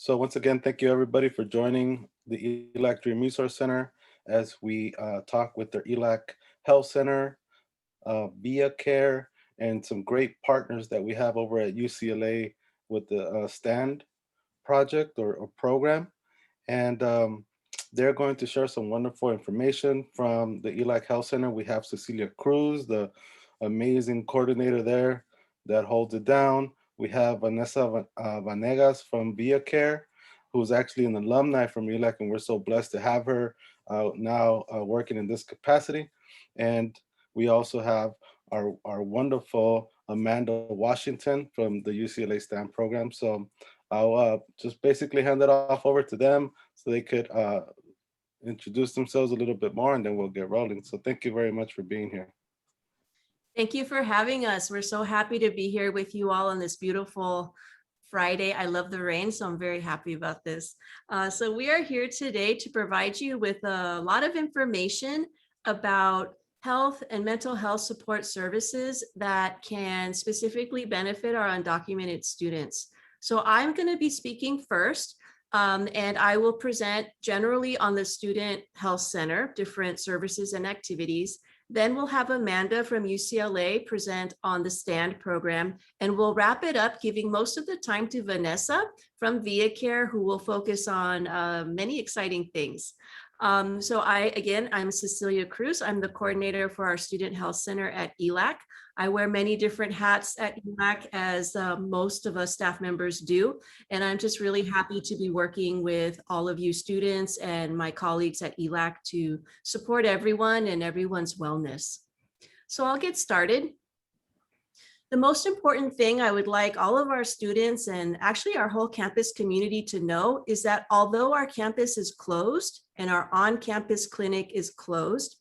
So once again, thank you everybody for joining the ELAC Dream Resource Center as we talk with their ELAC Health Center, ViaCare, and some great partners that we have over at UCLA with the STAND project or program. And they're going to share some wonderful information from the ELAC Health Center. We have Cecilia Cruz, the amazing coordinator there that holds it down. We have Vanessa Vanegas from ViaCare, who's actually an alumni from ELAC, and we're so blessed to have her now working in this capacity. And we also have our wonderful Amanda Washington from the UCLA STAMP program. So I'll just basically hand it off over to them so they could introduce themselves a little bit more, and then we'll get rolling. So thank you very much for being here. Thank you for having us. We're so happy to be here with you all on this beautiful Friday. I love the rain, so I'm very happy about this. So we are here today to provide you with a lot of information about health and mental health support services that can specifically benefit our undocumented students. So I'm going to be speaking first, and I will present generally on the Student Health Center, different services and activities. Then we'll have Amanda from UCLA present on the STAND program, and we'll wrap it up giving most of the time to Vanessa from ViaCare, who will focus on many exciting things. I'm Cecilia Cruz. I'm the coordinator for our Student Health Center at ELAC. I wear many different hats at ELAC, as most of us staff members do. And I'm just really happy to be working with all of you students and my colleagues at ELAC to support everyone and everyone's wellness. So I'll get started. The most important thing I would like all of our students and actually our whole campus community to know is that although our campus is closed and our on-campus clinic is closed,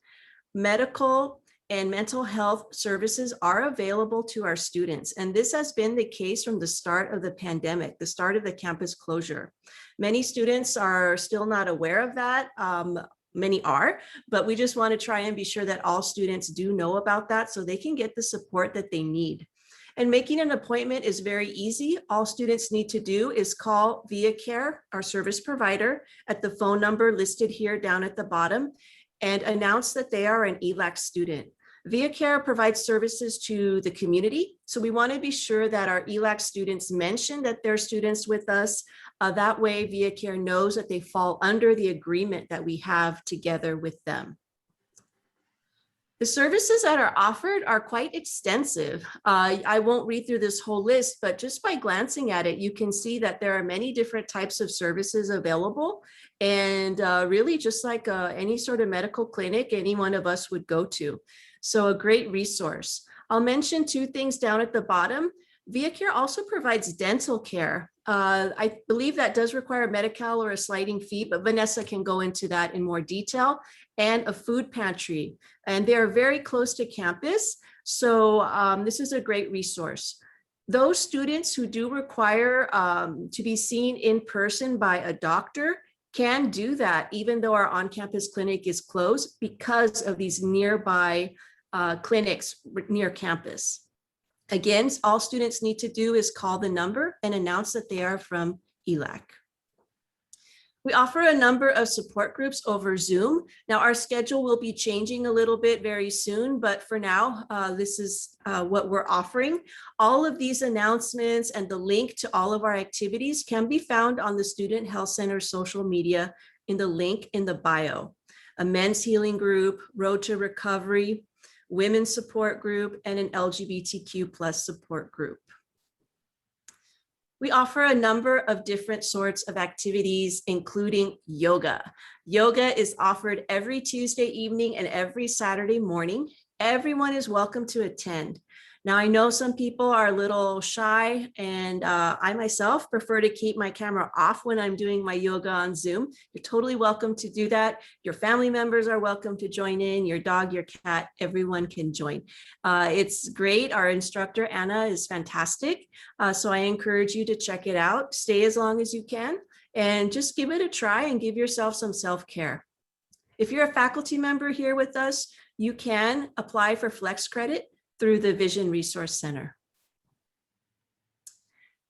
medical and mental health services are available to our students. And this has been the case from the start of the pandemic, the start of the campus closure. Many students are still not aware of that. Many are, but we just want to try and be sure that all students do know about that so they can get the support that they need. And making an appointment is very easy. All students need to do is call ViaCare, our service provider, at the phone number listed here down at the bottom, and announce that they are an ELAC student. ViaCare provides services to the community, so we want to be sure that our ELAC students mention that they're students with us. That way, ViaCare knows that they fall under the agreement that we have together with them. The services that are offered are quite extensive. I won't read through this whole list, but just by glancing at it, you can see that there are many different types of services available. And really just like any sort of medical clinic any one of us would go to. So a great resource. I'll mention two things down at the bottom. ViaCare also provides dental care. I believe that does require Medi-Cal or a sliding fee, but Vanessa can go into that in more detail, and a food pantry. And they're very close to campus. So this is a great resource. Those students who do require to be seen in person by a doctor can do that, even though our on-campus clinic is closed, because of these nearby clinics near campus. Again, all students need to do is call the number and announce that they are from ELAC. We offer a number of support groups over Zoom. Now, our schedule will be changing a little bit very soon, but for now, this is what we're offering. All of these announcements and the link to all of our activities can be found on the Student Health Center social media in the link in the bio. A men's healing group, Road to Recovery, women's support group, and an LGBTQ+ support group. We offer a number of different sorts of activities, including yoga. Yoga is offered every Tuesday evening and every Saturday morning. Everyone is welcome to attend. Now, I know some people are a little shy, and I myself prefer to keep my camera off when I'm doing my yoga on Zoom. You're totally welcome to do that. Your family members are welcome to join in, your dog, your cat, everyone can join. It's great. Our instructor, Anna, is fantastic. So I encourage you to check it out. Stay as long as you can, and just give it a try and give yourself some self-care. If you're a faculty member here with us, you can apply for Flex Credit through the Vision Resource Center.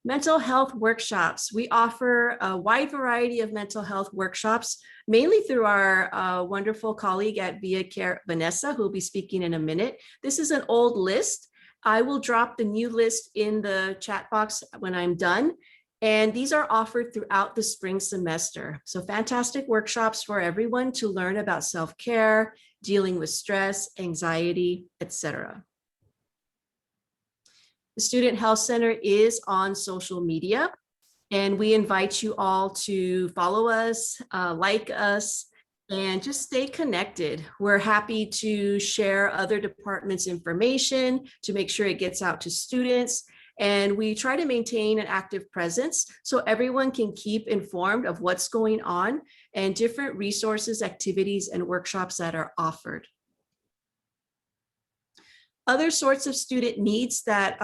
Mental health workshops. We offer a wide variety of mental health workshops, mainly through our wonderful colleague at ViaCare, Vanessa, who will be speaking in a minute. This is an old list. I will drop the new list in the chat box when I'm done. And these are offered throughout the spring semester. So fantastic workshops for everyone to learn about self-care, dealing with stress, anxiety, etc. The Student Health Center is on social media, and we invite you all to follow us, like us, and just stay connected. We're happy to share other departments' information to make sure it gets out to students. And we try to maintain an active presence so everyone can keep informed of what's going on and different resources, activities, and workshops that are offered. Other sorts of student needs that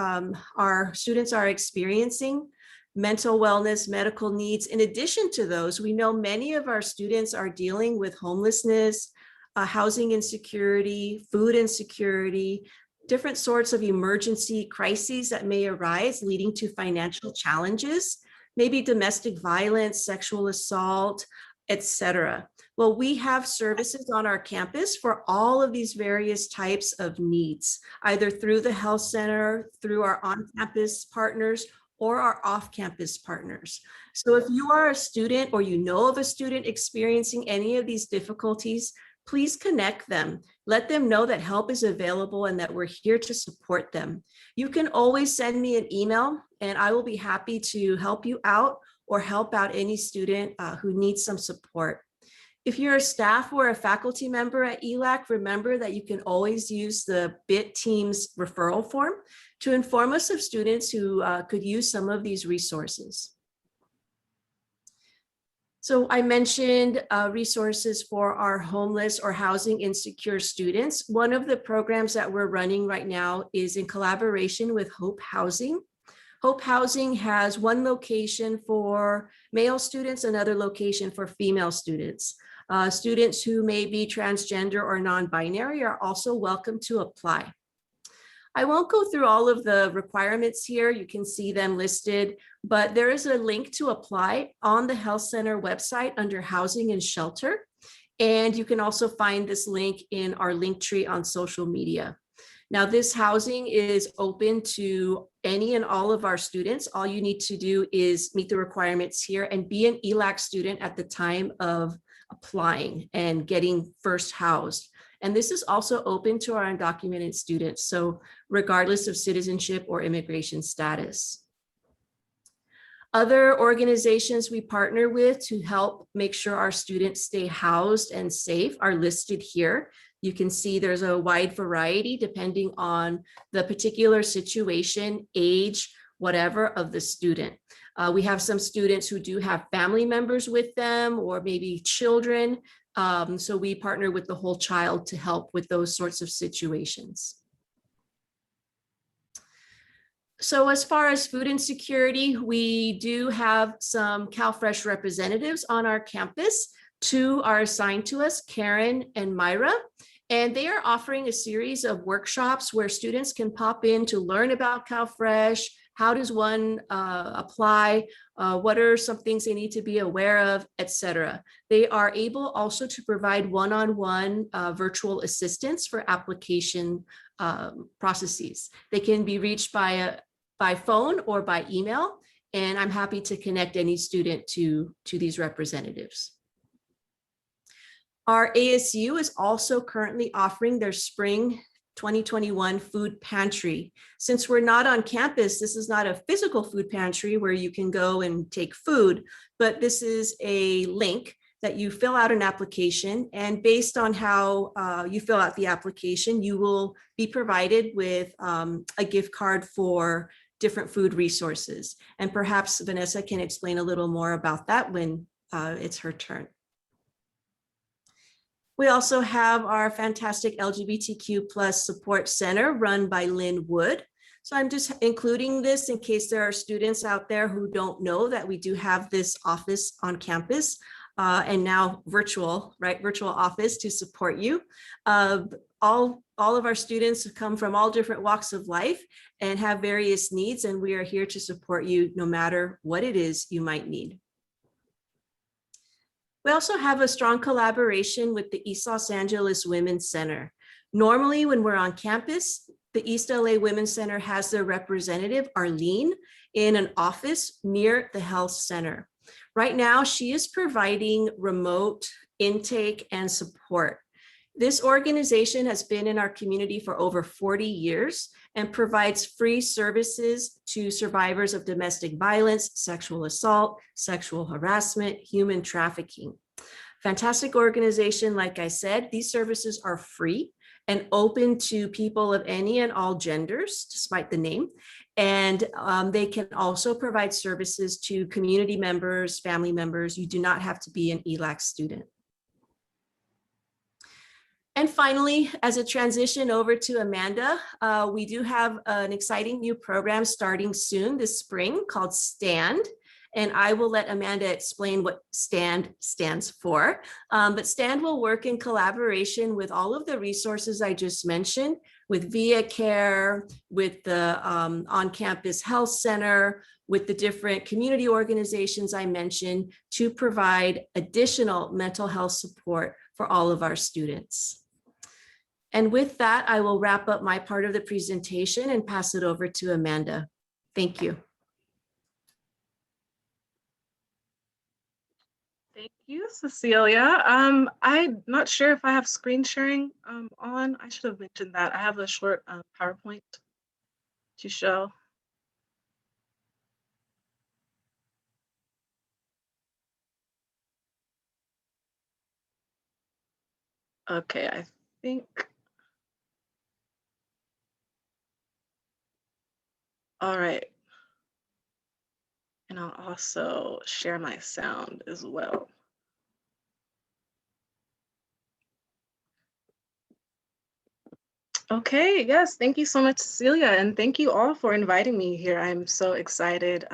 our students are experiencing: mental wellness, medical needs. In addition to those, we know many of our students are dealing with homelessness, housing insecurity, food insecurity, different sorts of emergency crises that may arise leading to financial challenges, maybe domestic violence, sexual assault, etc. Well, we have services on our campus for all of these various types of needs, either through the health center, through our on-campus partners, or our off-campus partners. So if you are a student or you know of a student experiencing any of these difficulties, please connect them. Let them know that help is available and that we're here to support them. You can always send me an email and I will be happy to help you out or help out any student who needs some support. If you're a staff or a faculty member at ELAC, remember that you can always use the BIT Teams referral form to inform us of students who could use some of these resources. So I mentioned resources for our homeless or housing insecure students. One of the programs that we're running right now is in collaboration with Hope Housing. Hope Housing has one location for male students, another location for female students. Students who may be transgender or non-binary are also welcome to apply. I won't go through all of the requirements here. You can see them listed, but there is a link to apply on the Health Center website under Housing and Shelter. And you can also find this link in our link tree on social media. Now, this housing is open to any and all of our students. All you need to do is meet the requirements here and be an ELAC student at the time of applying and getting first housed. And this is also open to our undocumented students, so regardless of citizenship or immigration status. Other organizations we partner with to help make sure our students stay housed and safe are listed here. You can see there's a wide variety depending on the particular situation, age, whatever of the student. We have some students who do have family members with them or maybe children. So we partner with the whole child to help with those sorts of situations. So as far as food insecurity, we do have some CalFresh representatives on our campus. Two are assigned to us, Karen and Myra, and they are offering a series of workshops where students can pop in to learn about CalFresh. How does one apply? What are some things they need to be aware of, etc. They are able also to provide one-on-one virtual assistance for application processes. They can be reached by phone or by email, and I'm happy to connect any student to these representatives. Our ASU is also currently offering their spring 2021 food pantry. Since we're not on campus, this is not a physical food pantry where you can go and take food, but this is a link that you fill out an application, and based on how you fill out the application, you will be provided with a gift card for different food resources. And perhaps Vanessa can explain a little more about that when it's her turn. We also have our fantastic LGBTQ+ support center run by Lynn Wood. So I'm just including this in case there are students out there who don't know that we do have this office on campus and now virtual, right? Virtual office to support you. all of our students come from all different walks of life and have various needs, and we are here to support you no matter what it is you might need. We also have a strong collaboration with the East Los Angeles Women's Center. Normally, when we're on campus, the East LA Women's Center has their representative, Arlene, in an office near the health center. Right now, she is providing remote intake and support. This organization has been in our community for over 40 years and provides free services to survivors of domestic violence, sexual assault, sexual harassment, human trafficking. Fantastic organization, like I said, these services are free and open to people of any and all genders, despite the name. And they can also provide services to community members, family members. You do not have to be an ELAC student. And finally, as a transition over to Amanda, we do have an exciting new program starting soon this spring called STAND. And I will let Amanda explain what STAND stands for. But STAND will work in collaboration with all of the resources I just mentioned, with ViaCare, with the on-campus health center, with the different community organizations I mentioned, to provide additional mental health support for all of our students. And with that, I will wrap up my part of the presentation and pass it over to Amanda. Thank you. Thank you, Cecilia. I'm not sure if I have screen sharing on. I should have mentioned that. I have a short PowerPoint to show. Okay, I think. All right. And I'll also share my sound as well. Okay, yes, thank you so much, Cecilia, and thank you all for inviting me here. I'm so excited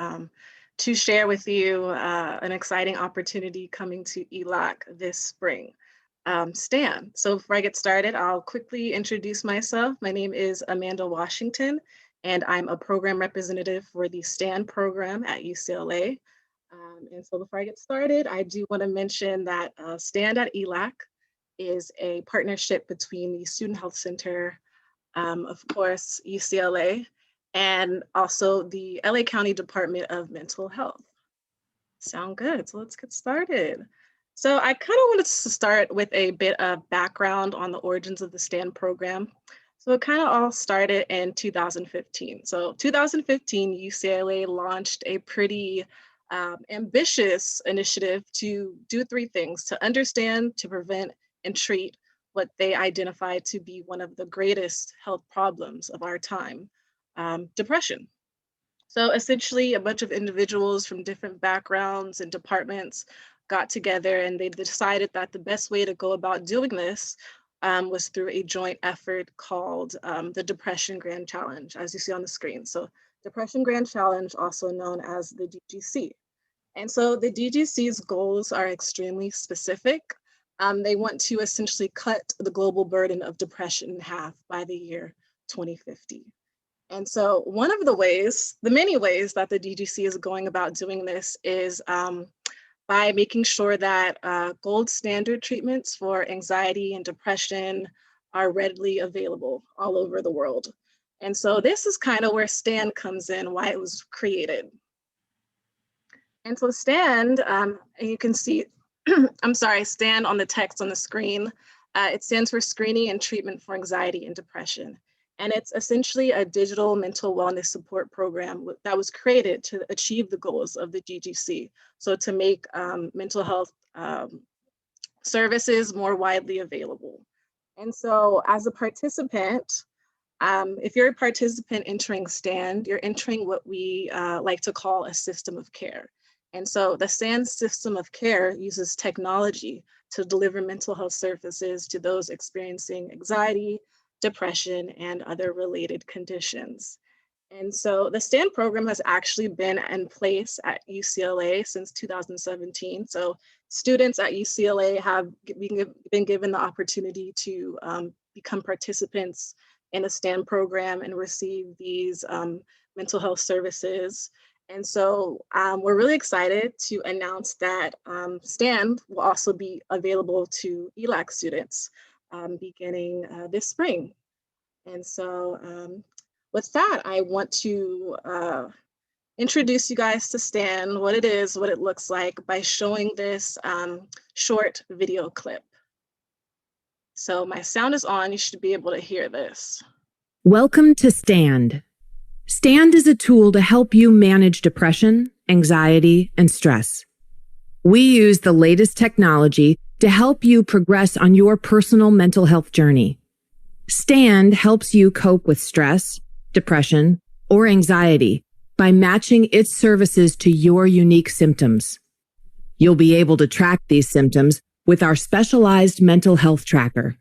to share with you an exciting opportunity coming to ELAC this spring. STAN. So before I get started, I'll quickly introduce myself. My name is Amanda Washington, and I'm a program representative for the STAN program at UCLA. And so before I get started, I do want to mention that STAN at ELAC is a partnership between the Student Health Center, of course, UCLA, and also the LA County Department of Mental Health. Sound good, so let's get started. So I kind of wanted to start with a bit of background on the origins of the STAN program. So it kind of all started in 2015. So 2015, UCLA launched a pretty ambitious initiative to do three things: to understand, to prevent, and treat what they identified to be one of the greatest health problems of our time, depression. So essentially, a bunch of individuals from different backgrounds and departments got together, and they decided that the best way to go about doing this was through a joint effort called the Depression Grand Challenge, as you see on the screen. So Depression Grand Challenge, also known as the DGC. And so the DGC's goals are extremely specific. They want to essentially cut the global burden of depression in half by the year 2050. And so one of the ways, the many ways that the DGC is going about doing this is by making sure that gold standard treatments for anxiety and depression are readily available all over the world. And so this is kind of where STAN comes in, why it was created. And so STAN, you can see, I'm sorry, STAN on the text on the screen. It stands for Screening and Treatment for Anxiety and Depression. And it's essentially a digital mental wellness support program that was created to achieve the goals of the DGC. So to make mental health services more widely available. And so as a participant, if you're a participant entering STAN, you're entering what we like to call a system of care. And so the STAN system of care uses technology to deliver mental health services to those experiencing anxiety, depression, and other related conditions. And so the STAN program has actually been in place at UCLA since 2017. So students at UCLA have been given the opportunity to become participants in a STAND program and receive these mental health services. And so we're really excited to announce that STAND will also be available to ELAC students beginning this spring. And so with that, I want to introduce you guys to STAND, what it is, what it looks like by showing this short video clip. So my sound is on, you should be able to hear this. Welcome to STAND. STAND is a tool to help you manage depression, anxiety, and stress. We use the latest technology to help you progress on your personal mental health journey. STAND helps you cope with stress, depression, or anxiety by matching its services to your unique symptoms. You'll be able to track these symptoms with our specialized mental health tracker.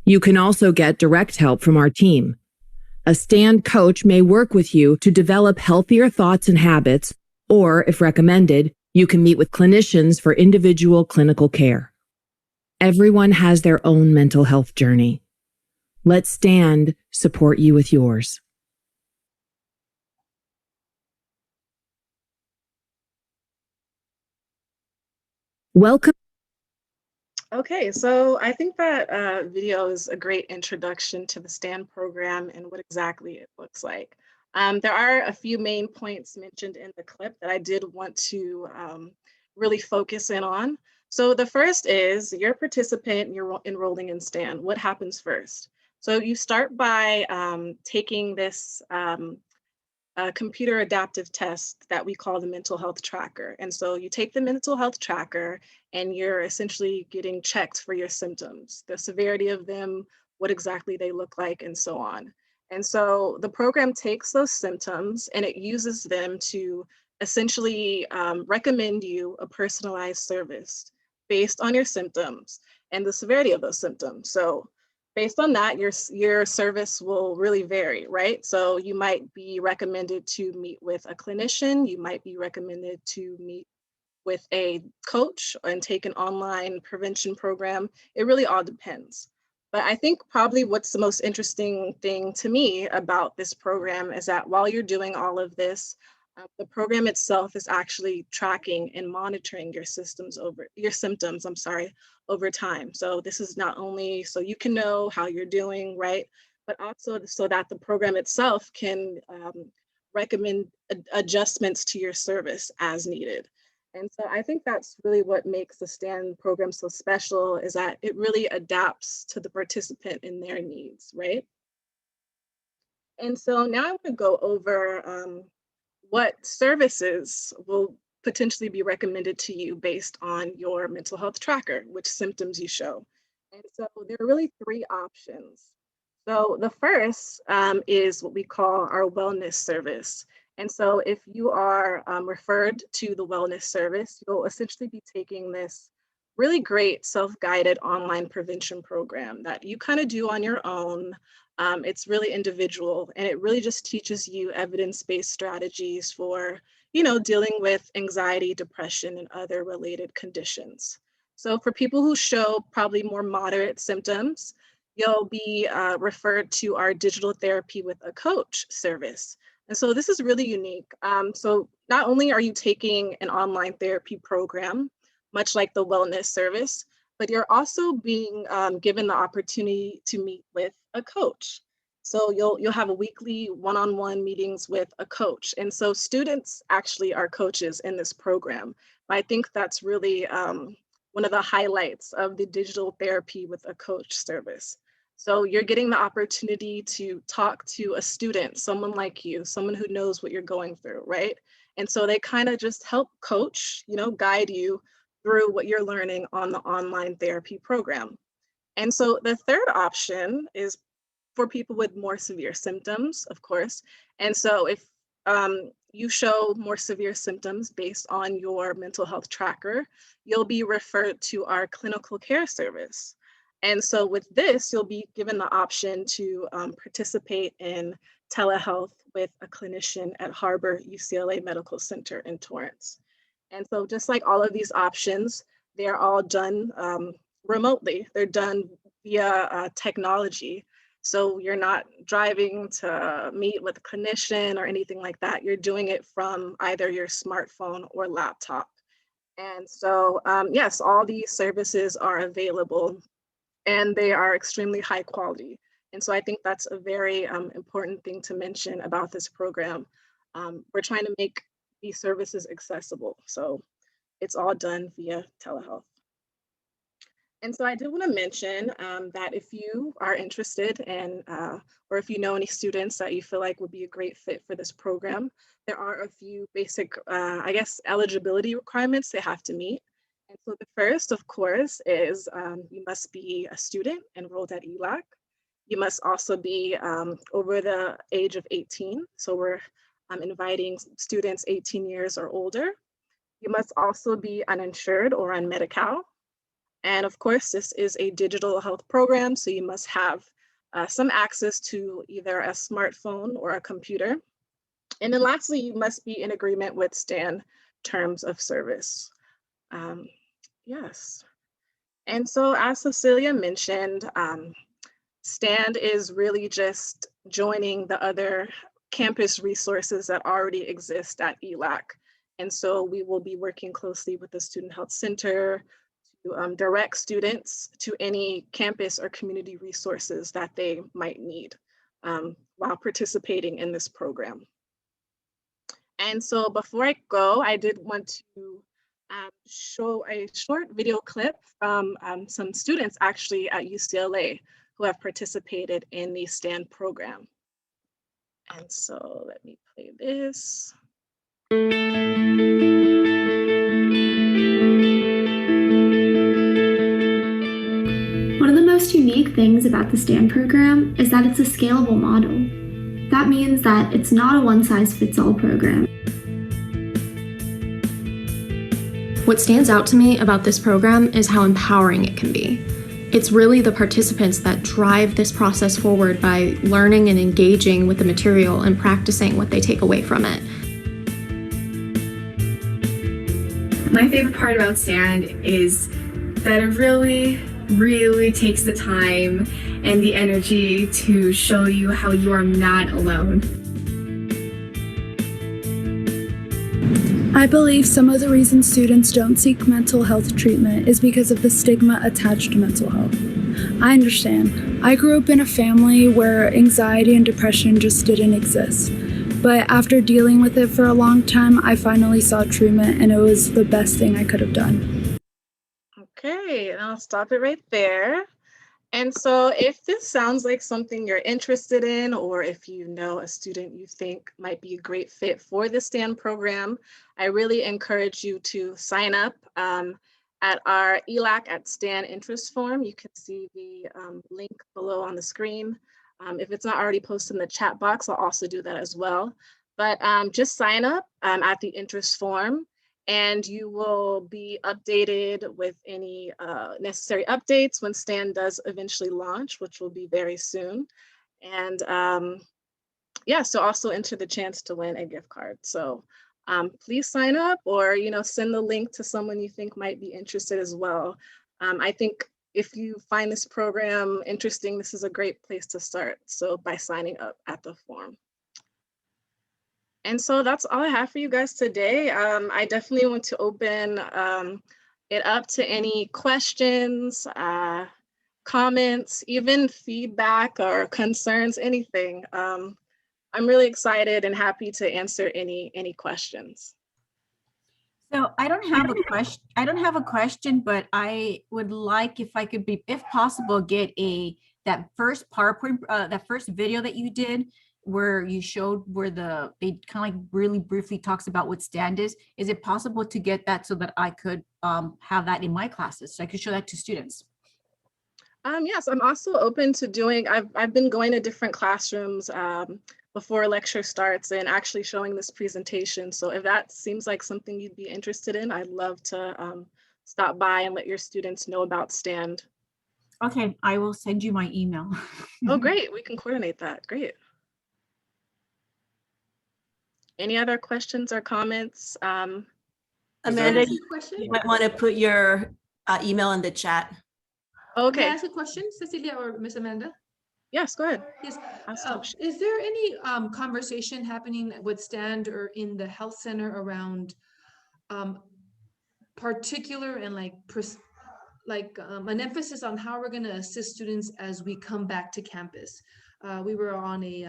You can also get direct help from our team. A STAND coach may work with you to develop healthier thoughts and habits, or if recommended, you can meet with clinicians for individual clinical care. Everyone has their own mental health journey. Let STAND support you with yours. Welcome. Okay, so I think that video is a great introduction to the STAND program and what exactly it looks like. There are a few main points mentioned in the clip that I did want to really focus in on. So the first is you're a participant, you're enrolling in STAND. What happens first? So you start by taking this computer adaptive test that we call the mental health tracker. And so you take the mental health tracker and you're essentially getting checked for your symptoms, the severity of them, what exactly they look like, and so on. And so the program takes those symptoms and it uses them to essentially recommend you a personalized service based on your symptoms and the severity of those symptoms. So based on that, your service will really vary, right? So you might be recommended to meet with a clinician, you might be recommended to meet with a coach and take an online prevention program. It really all depends. But I think probably what's the most interesting thing to me about this program is that while you're doing all of this, the program itself is actually tracking and monitoring your symptoms over time. So this is not only so you can know how you're doing, right? But also so that the program itself can recommend adjustments to your service as needed. And so I think that's really what makes the STAND program so special, is that it really adapts to the participant and their needs, right? And so now I'm going to go over what services will potentially be recommended to you based on your mental health tracker, which symptoms you show. And so there are really three options. So the first is what we call our wellness service. And so if you are referred to the wellness service, you'll essentially be taking this really great self-guided online prevention program that you kind of do on your own. It's really individual, and it really just teaches you evidence-based strategies for, dealing with anxiety, depression, and other related conditions. So for people who show probably more moderate symptoms, you'll be referred to our digital therapy with a coach service. And so this is really unique. So not only are you taking an online therapy program, much like the wellness service, but you're also being given the opportunity to meet with a coach. So you'll have a weekly one-on-one meetings with a coach. And so students actually are coaches in this program. I think that's really one of the highlights of the digital therapy with a coach service. So you're getting the opportunity to talk to a student, someone like you, someone who knows what you're going through, right? And so they kind of just help coach, guide you through what you're learning on the online therapy program. And so the third option is for people with more severe symptoms, of course. And so if you show more severe symptoms based on your mental health tracker, you'll be referred to our clinical care service. And so with this, you'll be given the option to participate in telehealth with a clinician at Harbor UCLA Medical Center in Torrance. And so just like all of these options, they're all done remotely. They're done via technology. So you're not driving to meet with a clinician or anything like that. You're doing it from either your smartphone or laptop. And so, yes, all these services are available and they are extremely high quality. And so I think that's a very important thing to mention about this program. We're trying to make these services accessible. So it's all done via telehealth. And so I do want to mention that if you are interested in, or if you know any students that you feel like would be a great fit for this program, there are a few basic, I guess, eligibility requirements they have to meet. And so the first, of course, is you must be a student enrolled at ELAC. You must also be over the age of 18. So we're inviting students 18 years or older. You must also be uninsured or on Medi-Cal. And of course, this is a digital health program, so you must have some access to either a smartphone or a computer. And then lastly, you must be in agreement with STAND terms of service. Yes. And so as Cecilia mentioned, STAND is really just joining the other campus resources that already exist at ELAC. And so we will be working closely with the Student Health Center to direct students to any campus or community resources that they might need while participating in this program. And so before I go, I did want to show a short video clip from some students actually at UCLA who have participated in the STAND program. And so let me play this. One of the most unique things about the STAND program is that it's a scalable model. That means that it's not a one-size-fits-all program. What stands out to me about this program is how empowering it can be. It's really the participants that drive this process forward by learning and engaging with the material and practicing what they take away from it. My favorite part about STAND is that it really takes the time and the energy to show you how you are not alone. I believe some of the reasons students don't seek mental health treatment is because of the stigma attached to mental health. I understand. I grew up in a family where anxiety and depression just didn't exist. But after dealing with it for a long time, I finally saw treatment and it was the best thing I could have done. Okay, and I'll stop it right there. And so if this sounds like something you're interested in, or if you know a student you think might be a great fit for the STAND program, I really encourage you to sign up at our ELAC at STAND interest form. You can see the link below on the screen. If it's not already posted in the chat box, I'll also do that as well. But just sign up at the interest form, and you will be updated with any necessary updates when STAND does eventually launch, which will be very soon. And yeah, so also enter the chance to win a gift card. So please sign up, or send the link to someone you think might be interested as well. I think if you find this program interesting, this is a great place to start. So by signing up at the form. And so that's all I have for you guys today. I definitely want to open it up to any questions, comments, even feedback or concerns, anything. I'm really excited and happy to answer any questions. So I don't have a question, but I would like, if I could be, if possible, get that first PowerPoint, that first video that you did, where you showed where they kind of like really briefly talks about what STAND is. Is it possible to get that so that I could have that in my classes, so I could show that to students? Yes, I'm also open to doing, I've been going to different classrooms before a lecture starts and actually showing this presentation. So if that seems like something you'd be interested in, I'd love to stop by and let your students know about STAND. Okay, I will send you my email. Oh, great, we can coordinate that, great. Any other questions or comments? Amanda, you might want to put your email in the chat. May I Okay, ask a question, Cecilia or Miss Amanda? yes, go ahead. Yes. Ask question. Is there any conversation happening with STAND or in the health center around um, particular and an emphasis on how we're going to assist students as we come back to campus? We were on a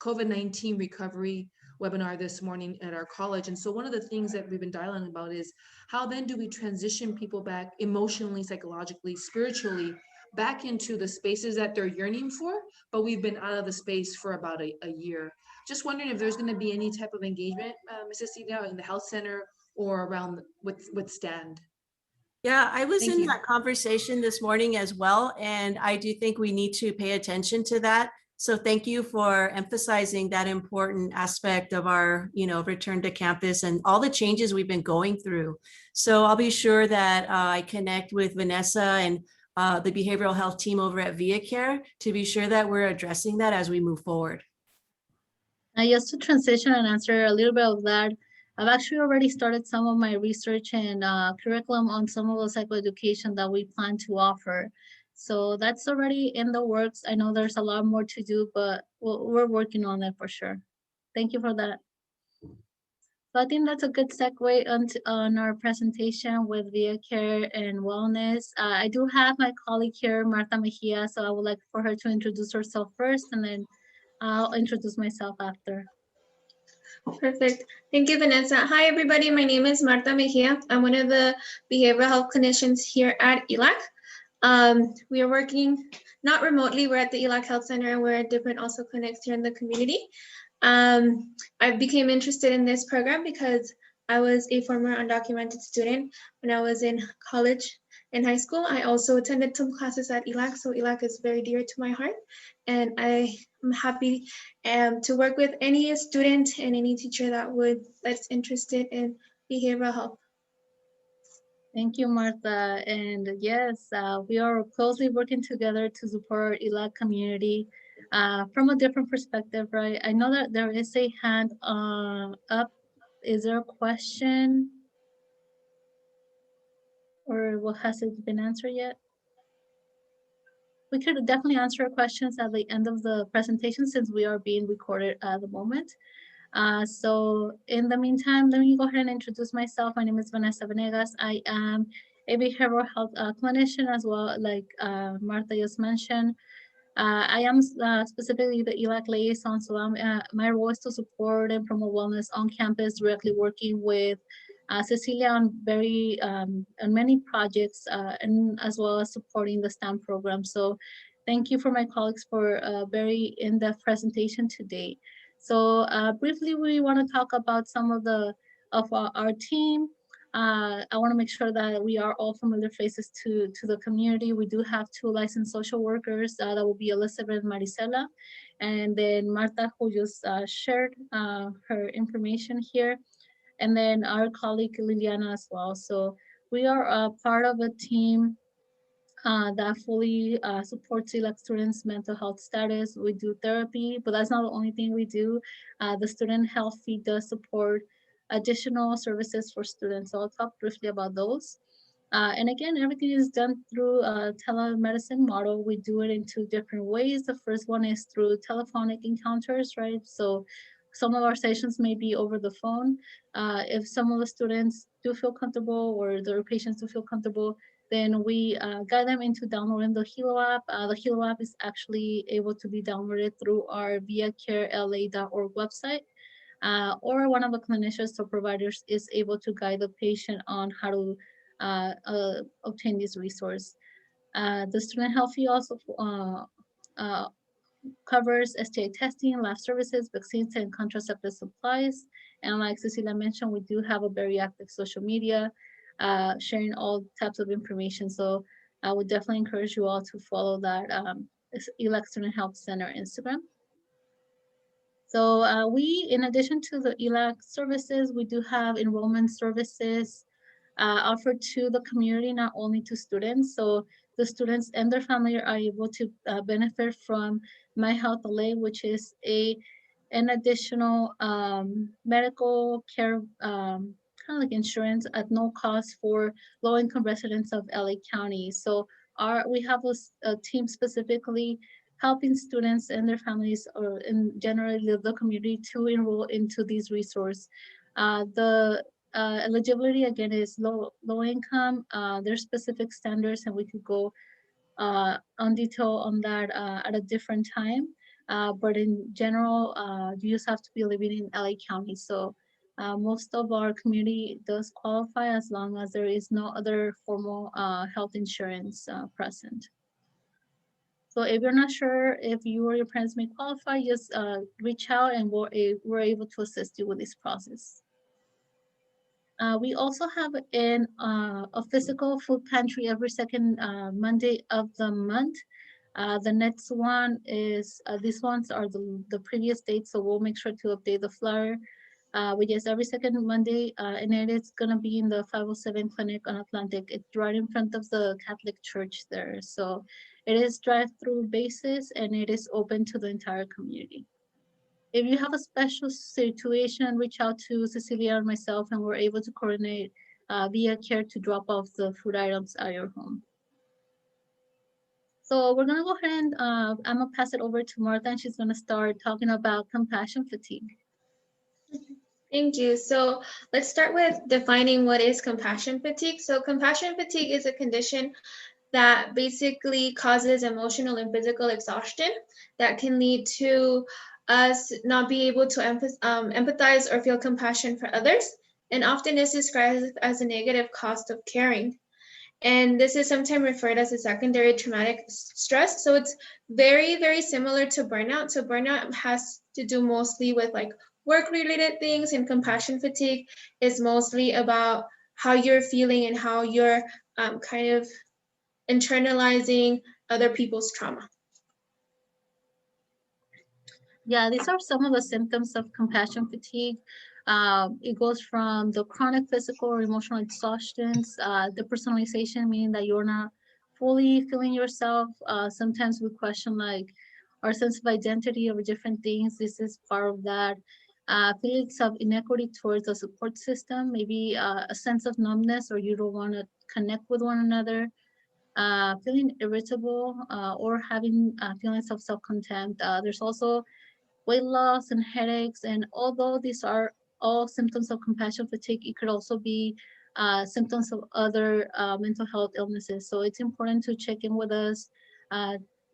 COVID-19 recovery webinar this morning at our college. And so one of the things that we've been dialoguing about is how then do we transition people back emotionally, psychologically, spiritually, back into the spaces that they're yearning for, but we've been out of the space for about a year. Just wondering if there's going to be any type of engagement, Mrs. Celia, in the health center or around with STAND. Yeah, I was Thank in you. that conversation this morning as well, and I do think we need to pay attention to that. So thank you for emphasizing that important aspect of our, return to campus and all the changes we've been going through. So I'll be sure that I connect with Vanessa and the behavioral health team over at ViaCare to be sure that we're addressing that as we move forward. Just to transition and answer a little bit of that, I've actually already started some of my research and curriculum on some of the psychoeducation that we plan to offer. So that's already in the works. I know there's a lot more to do, but we're working on it for sure. Thank you for that. So I think that's a good segue on our presentation with ViaCare and wellness. I do have my colleague here, Marta Mejia, so I would like for her to introduce herself first, and then I'll introduce myself after. Perfect. Thank you, Vanessa. Hi, everybody. My name is Marta Mejia. I'm one of the behavioral health clinicians here at ELAC. We are working not remotely. We're at the ELAC Health Center, and we're at different also clinics here in the community. I became interested in this program because I was a former undocumented student when I was in college and high school. I also attended some classes at ELAC, so ELAC is very dear to my heart. And I am happy to work with any student and any teacher that's interested in behavioral health. Thank you, Martha. And yes, we are closely working together to support ELAC community from a different perspective, right? I know that there is a hand up. Is there a question? Or what has it been answered yet? We could definitely answer questions at the end of the presentation since we are being recorded at the moment. So in the meantime, let me go ahead and introduce myself. My name is Vanessa Venegas. I am a behavioral health clinician as well, like Martha just mentioned. I am specifically the ELAC liaison, so my role is to support and promote wellness on campus, directly working with Cecilia on on many projects, and as well as supporting the STEM program. So thank you for my colleagues for a very in-depth presentation today. So briefly, we want to talk about some of our team. I want to make sure that we are all familiar faces to the community. We do have 2 licensed social workers. That will be Elizabeth and Marisela, and then Marta, who just shared her information here, and then our colleague Liliana as well. So we are a part of a team that fully supports ELAC students' mental health status. We do therapy, but that's not the only thing we do. The student health fee does support additional services for students. So I'll talk briefly about those. And again, everything is done through a telemedicine model. We do it in 2 different ways. The first one is through telephonic encounters, right? So some of our sessions may be over the phone. If some of the students do feel comfortable or their patients do feel comfortable, then we guide them into downloading the Hilo app. The Hilo app is actually able to be downloaded through our viacarela.org website, or one of the clinicians or providers is able to guide the patient on how to obtain this resource. The student health fee also covers STI testing, lab services, vaccines, and contraceptive supplies. And like Cecilia mentioned, we do have a very active social media, sharing all types of information. So I would definitely encourage you all to follow that ELAC Student Health Center Instagram. So we, in addition to the ELAC services, we do have enrollment services offered to the community, not only to students. So the students and their family are able to benefit from My Health LA, which is an additional medical care kind of like insurance at no cost for low-income residents of LA County. So we have a team specifically helping students and their families, or in general the community, to enroll into these resources. The eligibility again is low income. There's specific standards, and we could go on detail on that at a different time. But in general, you just have to be living in LA County. So most of our community does qualify as long as there is no other formal health insurance present. So if you're not sure if you or your parents may qualify, just reach out and we're able to assist you with this process. We also have a physical food pantry every second Monday of the month. The next one is, these ones are the previous dates, so we'll make sure to update the flyer. But yes, every second Monday, and it is gonna be in the 507 clinic on Atlantic. It's right in front of the Catholic Church there. So it is drive-through basis, and it is open to the entire community. If you have a special situation, reach out to Cecilia or myself, and we're able to coordinate ViaCare to drop off the food items at your home. So we're gonna go ahead and I'm gonna pass it over to Martha, and she's gonna start talking about compassion fatigue. Thank you. So let's start with defining what is compassion fatigue. So compassion fatigue is a condition that basically causes emotional and physical exhaustion that can lead to us not be able to empathize or feel compassion for others, and often is described as a negative cost of caring. And this is sometimes referred as a secondary traumatic stress. So it's very, very similar to burnout. So burnout has to do mostly with like work-related things, and compassion fatigue is mostly about how you're feeling and how you're kind of internalizing other people's trauma. Yeah, these are some of the symptoms of compassion fatigue. It goes from the chronic physical or emotional exhaustions, the personalization, meaning that you're not fully feeling yourself. Sometimes we question like our sense of identity over different things. This is part of that. Feelings of inequity towards the support system, maybe a sense of numbness, or you don't want to connect with one another. Feeling irritable, or having feelings of self-contempt. There's also weight loss and headaches. And although these are all symptoms of compassion fatigue, it could also be symptoms of other mental health illnesses. So it's important to check in with us.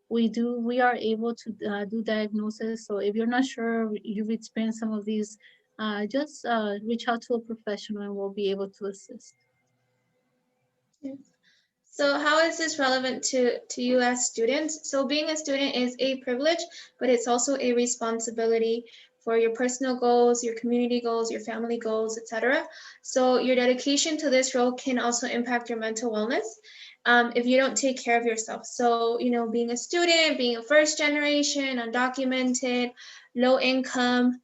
We are able to do diagnosis. So if you're not sure you've experienced some of these, just reach out to a professional and we'll be able to assist. So how is this relevant to you as students? So being a student is a privilege, but it's also a responsibility for your personal goals, your community goals, your family goals, etc. So your dedication to this role can also impact your mental wellness if you don't take care of yourself. So, you know, being a student, being a first generation, undocumented, low income,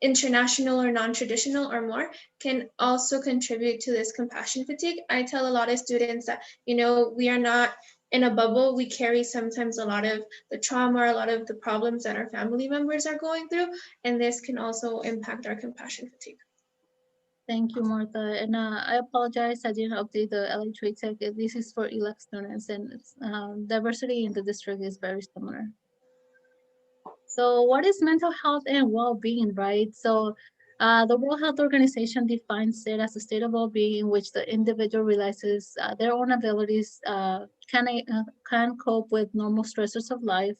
international or non-traditional or more, can also contribute to this compassion fatigue. I tell a lot of students that, you know, we are not in a bubble. We carry sometimes a lot of the trauma, a lot of the problems that our family members are going through, and this can also impact our compassion fatigue. Thank you, Martha. And I apologize, I didn't update the LA Trade Tech. This is for ELAC students, and diversity in the district is very similar. So what is mental health and well-being, right? So the World Health Organization defines it as a state of well-being in which the individual realizes their own abilities, can cope with normal stressors of life,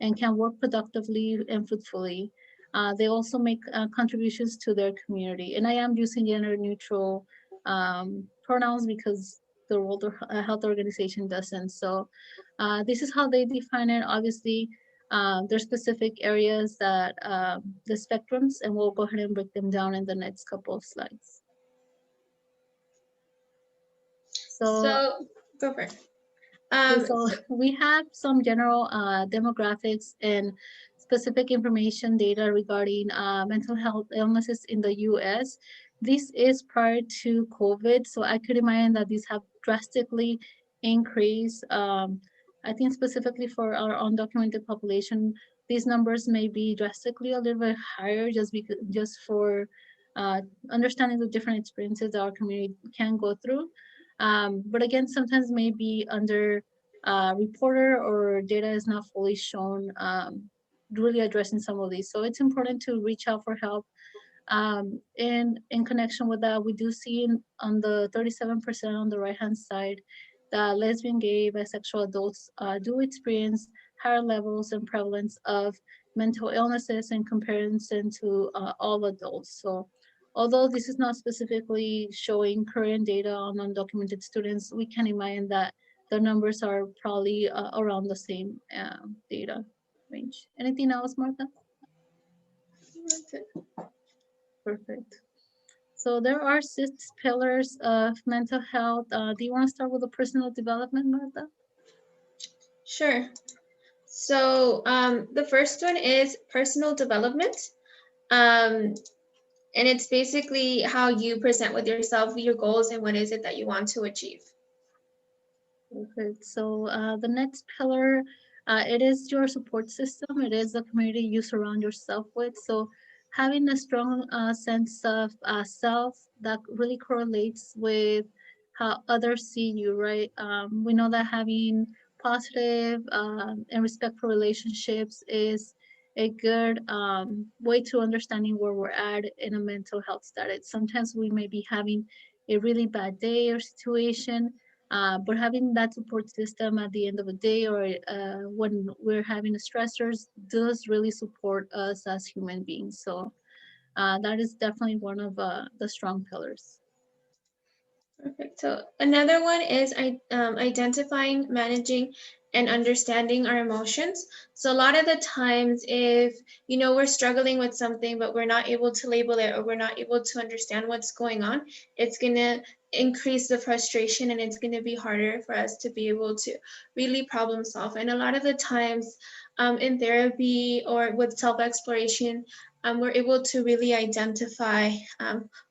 and can work productively and fruitfully. They also make contributions to their community. And I am using gender-neutral pronouns because the World Health Organization doesn't. So this is how they define it. Obviously, there's specific areas that the spectrums, and we'll go ahead and break them down in the next couple of slides. So go for it. So we have some general demographics and specific information data regarding mental health illnesses in the US. This is prior to COVID, so I could imagine that these have drastically increased. I think specifically for our undocumented population, these numbers may be drastically a little bit higher just for understanding the different experiences that our community can go through. But again, sometimes maybe under reporter or data is not fully shown, really addressing some of these. So it's important to reach out for help. In connection with that, we do see on the 37% on the right-hand side that lesbian, gay, bisexual adults do experience higher levels and prevalence of mental illnesses in comparison to all adults. So although this is not specifically showing current data on undocumented students, we can imagine that the numbers are probably around the same data range. Anything else, Martha? That's it. Perfect. So there are 6 pillars of mental health. Do you want to start with the personal development, Martha? Sure. So the first one is personal development. And it's basically how you present with yourself, your goals, and what is it that you want to achieve. Perfect. So the next pillar, it is your support system. It is the community you surround yourself with. So having a strong sense of self that really correlates with how others see you, right? We know that having positive and respectful relationships is a good way to understanding where we're at in a mental health status. Sometimes we may be having a really bad day or situation, but having that support system at the end of the day or when we're having stressors does really support us as human beings. So that is definitely one of the strong pillars. Perfect. So another one is identifying, managing, and understanding our emotions. So a lot of the times if, we're struggling with something, but we're not able to label it or we're not able to understand what's going on, it's going to increase the frustration and it's going to be harder for us to be able to really problem solve. And a lot of the times in therapy or with self-exploration, we're able to really identify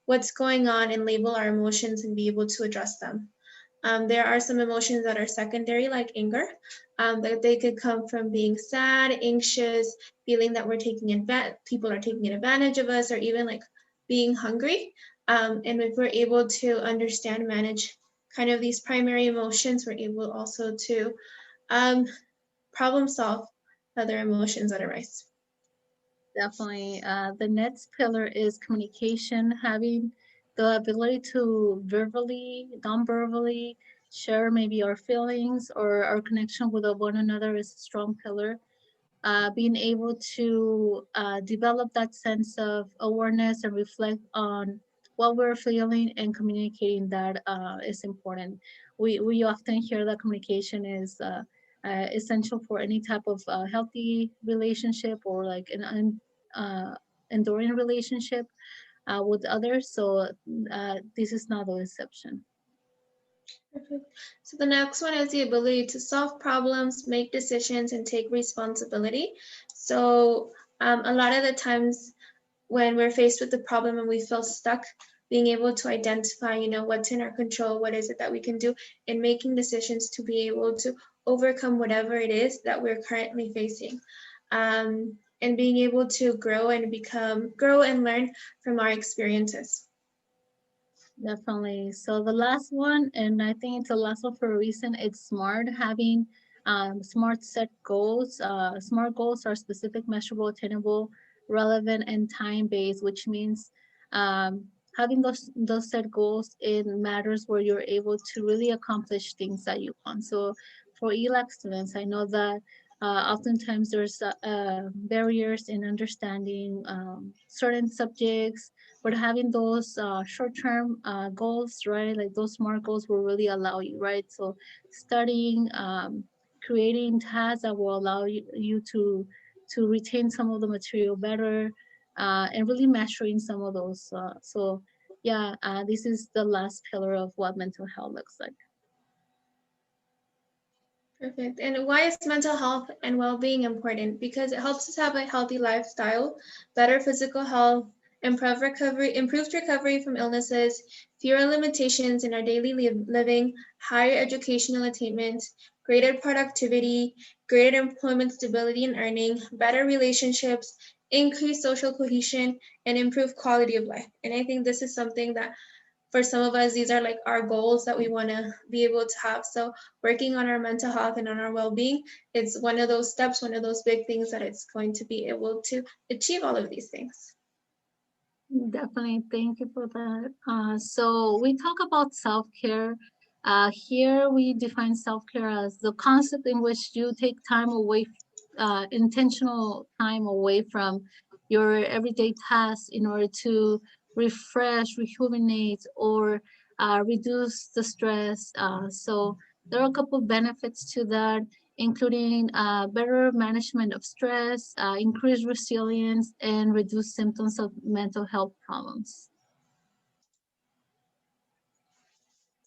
what's going on and label our emotions and be able to address them. There are some emotions that are secondary, like anger, that they could come from being sad, anxious, feeling that people are taking advantage of us, or even like being hungry. And if we're able to understand, manage kind of these primary emotions, we're able also to problem solve other emotions that arise. Definitely. The next pillar is communication, having the ability to verbally, non-verbally share maybe our feelings or our connection with one another is a strong pillar. Being able to develop that sense of awareness and reflect on what we're feeling and communicating that is important. We often hear that communication is essential for any type of healthy relationship or like an enduring relationship with others. So this is not an exception. Perfect. So the next one is the ability to solve problems, make decisions, and take responsibility. So a lot of the times when we're faced with the problem and we feel stuck, being able to identify, what's in our control, what is it that we can do, and making decisions to be able to overcome whatever it is that we're currently facing. And being able to grow and learn from our experiences. Definitely. So the last one, and I think it's the last one for a reason, it's SMART, having SMART set goals. SMART goals are specific, measurable, attainable, relevant, and time-based, which means having those set goals in matters where you're able to really accomplish things that you want. So for ELAC students, I know that oftentimes there's barriers in understanding certain subjects, but having those short-term goals, right? Like those SMART goals will really allow you, right? So studying, creating tasks that will allow you to retain some of the material better, and really mastering some of those. So yeah, this is the last pillar of what mental health looks like. Perfect. And why is mental health and well-being important? Because it helps us have a healthy lifestyle, better physical health, improved recovery from illnesses, fewer limitations in our daily living, higher educational attainment, greater productivity, greater employment stability and earning, better relationships, increased social cohesion, and improved quality of life. And I think this is something that for some of us, these are like our goals that we want to be able to have. So working on our mental health and on our well-being, it's one of those steps, one of those big things that it's going to be able to achieve all of these things. Definitely, thank you for that. So we talk about self-care. Here we define self-care as the concept in which you take time away, intentional time away from your everyday tasks in order to refresh, rejuvenate, or reduce the stress. So there are a couple of benefits to that, including better management of stress, increased resilience, and reduced symptoms of mental health problems.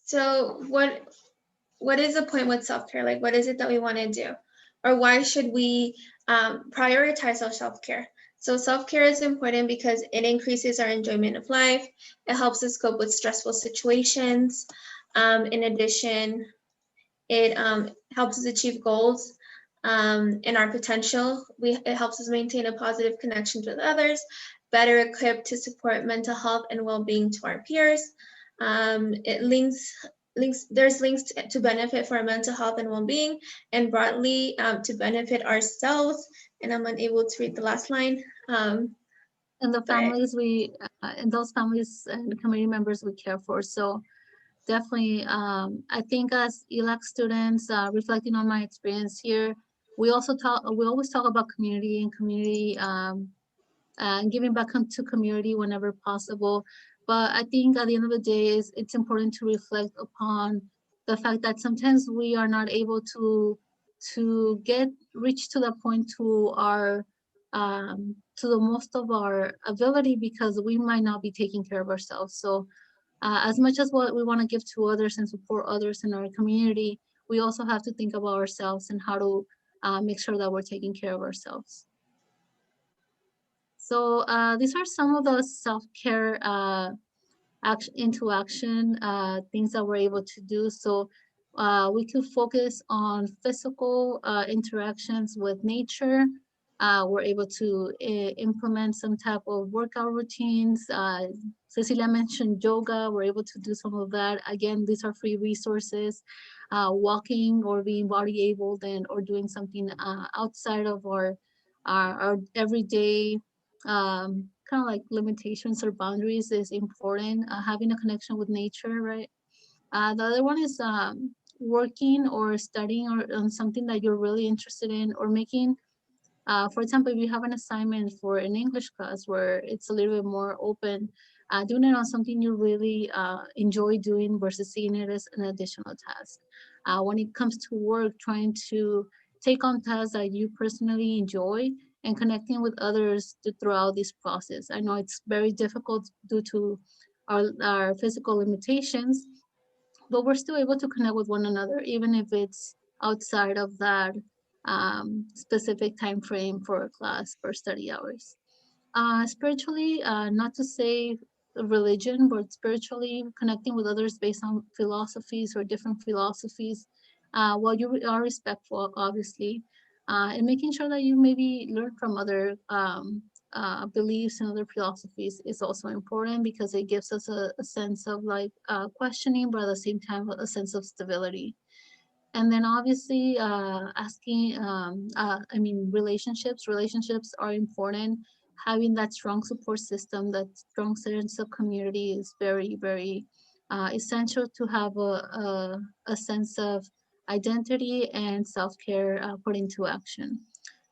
So what is the point with self-care? Like, what is it that we want to do? Or why should we prioritize our self-care? So self-care is important because it increases our enjoyment of life. It helps us cope with stressful situations. In addition, it helps us achieve goals and our potential. It helps us maintain a positive connection with others, better equipped to support mental health and well-being to our peers. There's links to benefit for our mental health and well-being, and broadly to benefit ourselves. And I'm unable to read the last line. And the families and those families and community members we care for. So definitely, I think as ELAC students, reflecting on my experience here, we always talk about community and community and giving back to community whenever possible. But I think at the end of the day, it's important to reflect upon the fact that sometimes we are not able to reach to the point to our to the most of our ability because we might not be taking care of ourselves. So as much as what we want to give to others and support others in our community, we also have to think about ourselves and how to make sure that we're taking care of ourselves. So these are some of the self-care things that we're able to do. So we could focus on physical interactions with nature. We're able to implement some type of workout routines. Cecilia mentioned yoga. We're able to do some of that. Again, these are free resources. Walking or being body able or doing something outside of our everyday kind of like limitations or boundaries is important. Having a connection with nature, right? The other one is working or studying on something that you're really interested in, or making, for example, if you have an assignment for an English class where it's a little bit more open, doing it on something you really enjoy doing versus seeing it as an additional task. When it comes to work, trying to take on tasks that you personally enjoy and connecting with others throughout this process. I know it's very difficult due to our physical limitations, but we're still able to connect with one another, even if it's outside of that specific time frame for a class for study hours. Spiritually, not to say religion, but spiritually connecting with others based on philosophies or different philosophies, while you are respectful, obviously, and making sure that you maybe learn from other beliefs and other philosophies is also important because it gives us a sense of like questioning, but at the same time, a sense of stability. And then obviously relationships are important. Having that strong support system, that strong sense of community is very, very essential to have a sense of identity and self-care put into action.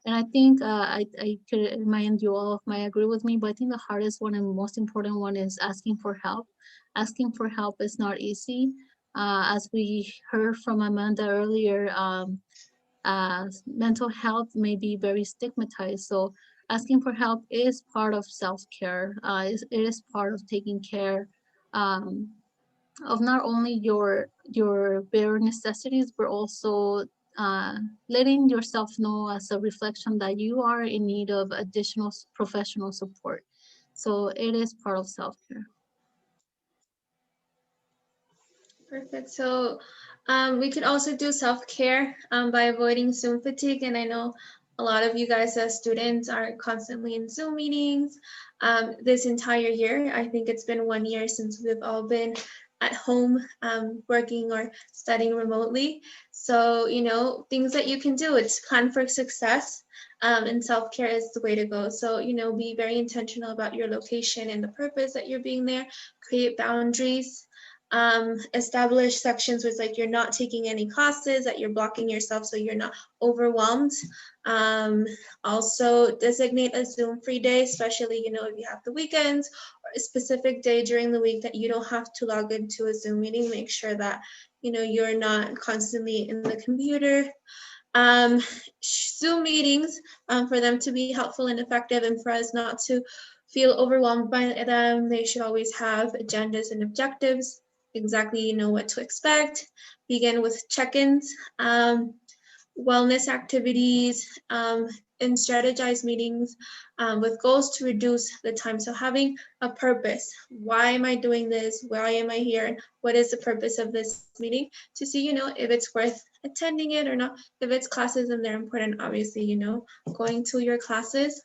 And I think I could remind you all might agree with me, but I think the hardest one and most important one is asking for help. Asking for help is not easy. As we heard from Amanda earlier, mental health may be very stigmatized. So asking for help is part of self-care. It is part of taking care of not only your bare necessities, but also letting yourself know as a reflection that you are in need of additional professional support. So it is part of self-care. Perfect. So we could also do self-care by avoiding Zoom fatigue. And I know A lot of you guys as students are constantly in Zoom meetings this entire year. I think it's been 1 year since we've all been at home working or studying remotely. So, you know, things that you can do, it's plan for success, and self-care is the way to go. So, you know, be very intentional about your location and the purpose that you're being there, create boundaries, establish sections where it's like you're not taking any classes, that you're blocking yourself so you're not overwhelmed. Also designate a Zoom free day, especially, you know, if you have the weekends or a specific day during the week that you don't have to log into a Zoom meeting. Make sure that, you know, you're not constantly in the computer. Zoom meetings, for them to be helpful and effective and for us not to feel overwhelmed by them, they should always have agendas and objectives, exactly, you know, what to expect. Begin with check-ins, wellness activities, and strategize meetings with goals to reduce the time. So having a purpose. Why am I doing this? Why am I here? What is the purpose of this meeting? To see, you know, if it's worth attending it or not. If it's classes and they're important, obviously, you know, going to your classes.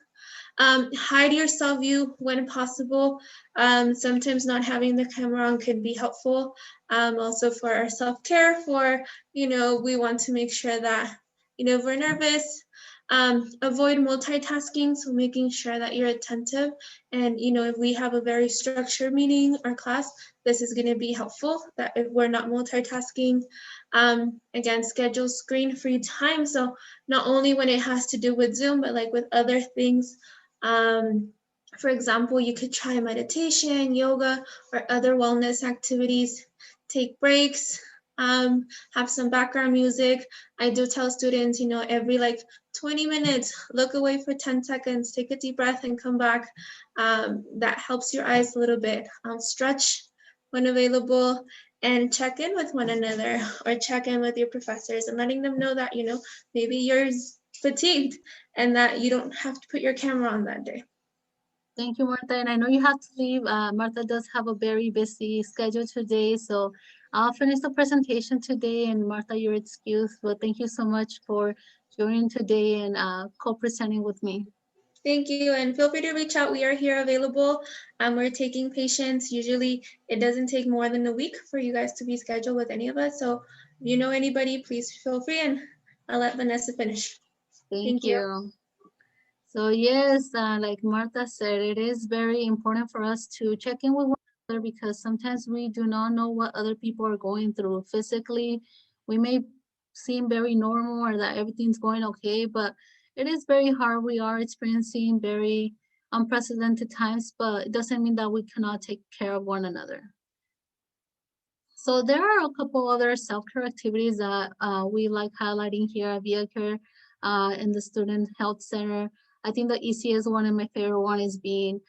Hide your self view when possible. Sometimes not having the camera on could be helpful. Also for our self-care, for, you know, we want to make sure that, you know, if we're nervous, avoid multitasking. So making sure that you're attentive. And, you know, if we have a very structured meeting or class, this is going to be helpful that if we're not multitasking. Again, schedule screen-free time. So not only when it has to do with Zoom, but like with other things. For example, you could try meditation, yoga, or other wellness activities. Take breaks, have some background music. I do tell students, you know, every like 20 minutes, look away for 10 seconds, take a deep breath and come back. That helps your eyes a little bit. Stretch when available, and check in with one another or check in with your professors and letting them know that, you know, maybe you're fatigued and that you don't have to put your camera on that day. Thank you, Martha. And I know you have to leave. Martha does have a very busy schedule today, so I'll finish the presentation today. And Martha, you're excused. But thank you so much for joining today and co-presenting with me. Thank you, and feel free to reach out. We are here available. We're taking patients. Usually it doesn't take more than a week for you guys to be scheduled with any of us. So if you know anybody, please feel free, and I'll let Vanessa finish. Thank you. So yes, like Martha said, it is very important for us to check in with one another because sometimes we do not know what other people are going through physically. We may seem very normal or that everything's going okay, but it is very hard. We are experiencing very unprecedented times, but it doesn't mean that we cannot take care of one another. So there are a couple other self-care activities that we like highlighting here at ViaCare in the Student Health Center. I think the easiest one and my favorite one is being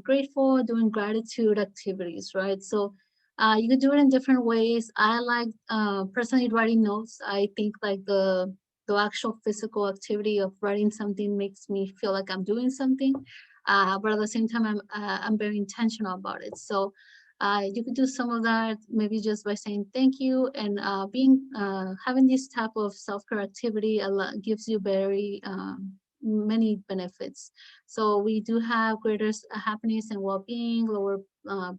grateful, doing gratitude activities, right? So you can do it in different ways. I like personally writing notes. I think like the actual physical activity of writing something makes me feel like I'm doing something, but at the same time, I'm very intentional about it. So you could do some of that maybe just by saying thank you, and having this type of self-care activity gives you very many benefits. So we do have greater happiness and well-being, lower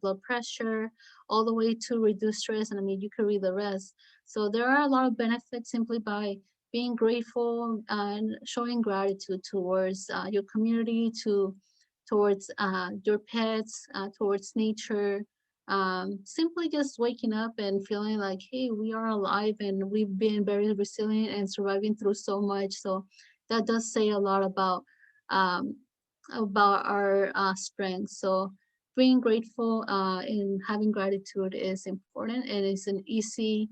blood pressure, all the way to reduce stress. And I mean, you could read the rest. So there are a lot of benefits simply by being grateful and showing gratitude towards your community, towards your pets, towards nature. Simply just waking up and feeling like, hey, we are alive and we've been very resilient and surviving through so much. So that does say a lot about our strengths. So being grateful and having gratitude is important, and it's an easy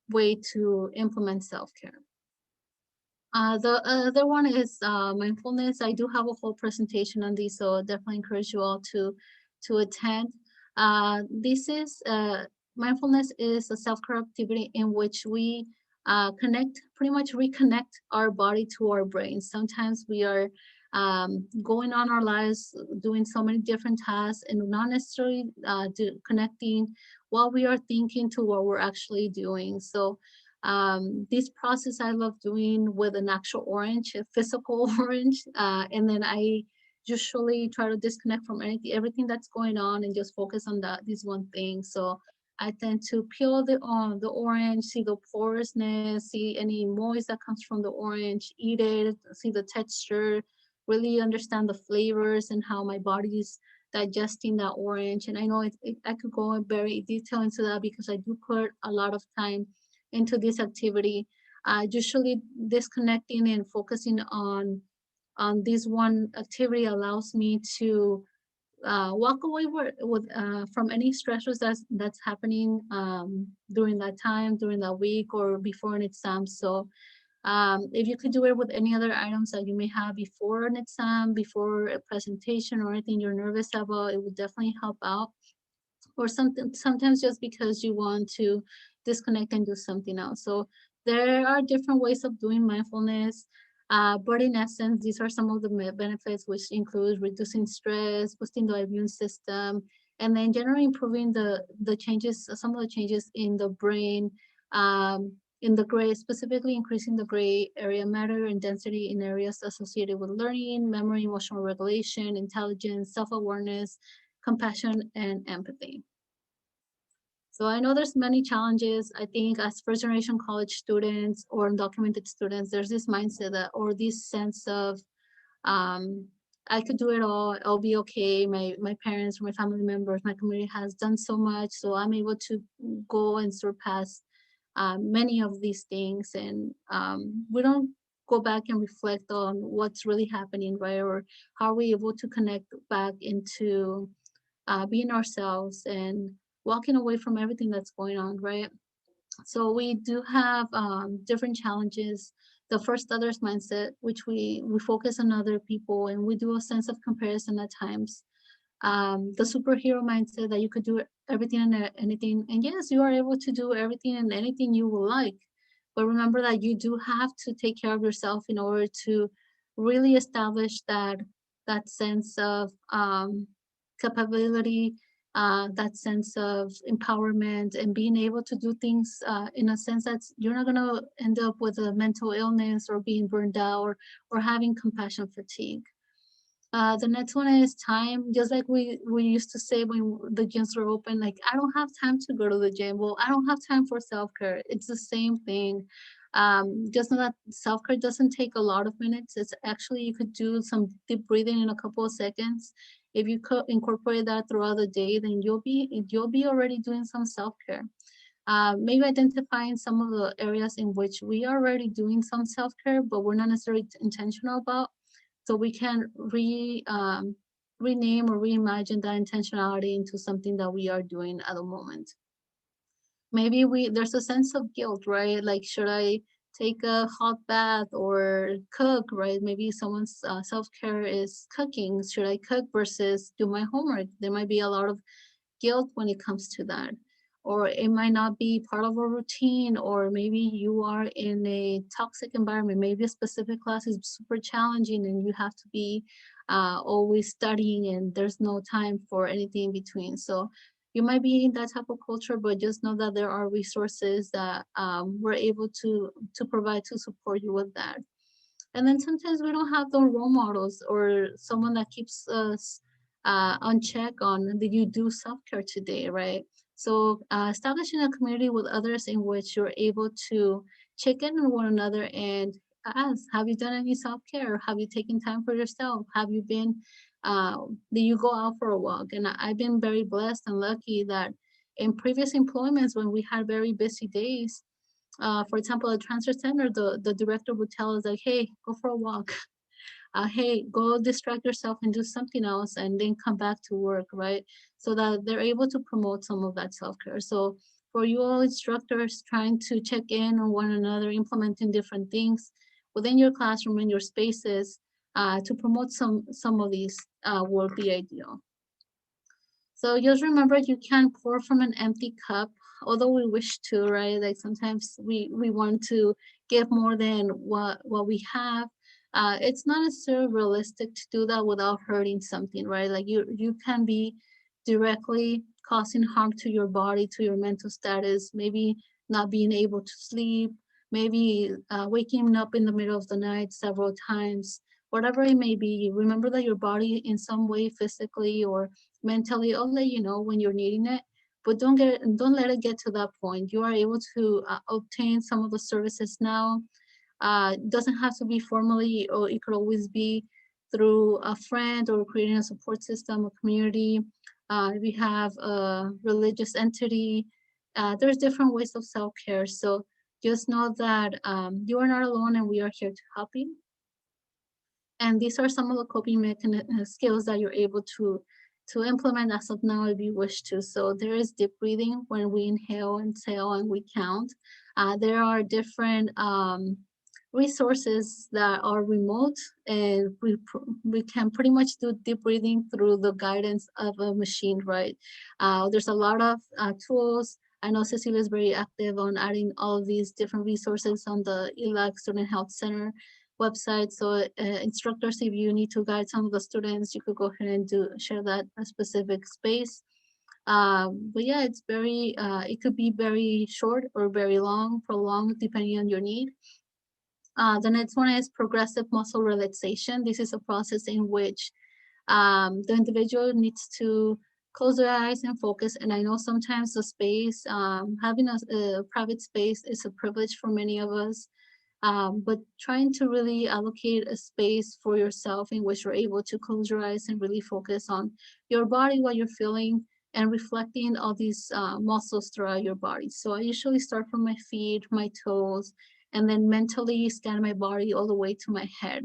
way to implement self-care. The other one is mindfulness. I do have a whole presentation on these, so definitely encourage you all to attend. This is mindfulness is a self-care activity in which we pretty much reconnect our body to our brain. Sometimes we are going on our lives, doing so many different tasks and not necessarily connecting what we are thinking to what we're actually doing. So This process I love doing with an actual orange, a physical orange, and then I usually try to disconnect from everything that's going on and just focus on this one thing. So I tend to peel the orange, see the porousness, see any moist that comes from the orange, eat it, see the texture, really understand the flavors and how my body's digesting that orange. And I know I could go in very detail into that because I do put a lot of time into this activity. Usually disconnecting and focusing on this one activity allows me to walk away from any stressors that's happening during that time, during that week, or before an exam. So if you could do it with any other items that you may have before an exam, before a presentation, or anything you're nervous about, it would definitely help out. Or sometimes just because you want to disconnect and do something else. So there are different ways of doing mindfulness. But in essence, these are some of the benefits, which include reducing stress, boosting the immune system, and then generally improving the changes, some of the changes in the brain, in the gray, specifically increasing the gray area matter and density in areas associated with learning, memory, emotional regulation, intelligence, self-awareness, compassion, and empathy. So I know there's many challenges. I think as first generation college students or undocumented students, there's this mindset that, or this sense of, I could do it all, I'll be okay. My parents, my family members, my community has done so much. So I'm able to go and surpass many of these things. And we don't go back and reflect on what's really happening, right? Or how are we able to connect back into being ourselves and walking away from everything that's going on, right? So we do have different challenges. The first others mindset, which we focus on other people and we do a sense of comparison at times. The superhero mindset that you could do everything and anything. And yes, you are able to do everything and anything you will like. But remember that you do have to take care of yourself in order to really establish that sense of capability, that sense of empowerment, and being able to do things in a sense that you're not going to end up with a mental illness or being burned out or having compassion fatigue. The next one is time. Just like we used to say when the gyms were open, like, I don't have time to go to the gym. Well, I don't have time for self-care. It's the same thing. Just know that self-care doesn't take a lot of minutes. It's actually, you could do some deep breathing in a couple of seconds. If you could incorporate that throughout the day, then you'll be already doing some self-care. Maybe identifying some of the areas in which we are already doing some self-care, but we're not necessarily intentional about. So we can rename or reimagine that intentionality into something that we are doing at the moment. Maybe there's a sense of guilt, right? Like, should I take a hot bath or cook, right? Maybe someone's self-care is cooking. Should I cook versus do my homework? There might be a lot of guilt when it comes to that. Or it might not be part of a routine, or maybe you are in a toxic environment. Maybe a specific class is super challenging and you have to be always studying and there's no time for anything in between. So you might be in that type of culture, but just know that there are resources that we're able to provide to support you with that. And then sometimes we don't have those role models or someone that keeps us on check on, did you do self-care today, right? So establishing a community with others in which you're able to check in on one another and ask, have you done any self-care? Have you taken time for yourself? Have you been, did you go out for a walk? And I've been very blessed and lucky that in previous employments when we had very busy days, for example, at transfer center, the director would tell us like, hey, go for a walk. Hey, go distract yourself and do something else and then come back to work, right? So that they're able to promote some of that self-care. So for you all instructors trying to check in on one another, implementing different things within your classroom and your spaces to promote some of these will be ideal. So just remember, you can't pour from an empty cup, although we wish to, right? Like sometimes we want to give more than what we have. It's not necessarily realistic to do that without hurting something, right? Like you can be directly causing harm to your body, to your mental status, maybe not being able to sleep, maybe waking up in the middle of the night several times, whatever it may be. Remember that your body in some way, physically or mentally, will let you know when you're needing it. But don't let it get to that point. You are able to obtain some of the services now. It doesn't have to be formally, or it could always be through a friend or creating a support system, a community. We have a religious entity. There's different ways of self-care. So just know that you are not alone, and we are here to help you. And these are some of the coping skills that you're able to implement as of now if you wish to. So there is deep breathing when we inhale and exhale and we count. There are different resources that are remote, and we can pretty much do deep breathing through the guidance of a machine, right? There's a lot of tools. I know Cecilia is very active on adding all of these different resources on the ELAC Student Health Center website. So instructors, if you need to guide some of the students, you could go ahead and share that a specific space. But yeah, it's very, it could be very short or very long, prolonged, depending on your need. The next one is progressive muscle relaxation. This is a process in which the individual needs to close their eyes and focus. And I know sometimes the space, having a private space is a privilege for many of us. But trying to really allocate a space for yourself in which you're able to close your eyes and really focus on your body, what you're feeling, and reflecting all these muscles throughout your body. So I usually start from my feet, my toes, and then mentally scan my body all the way to my head.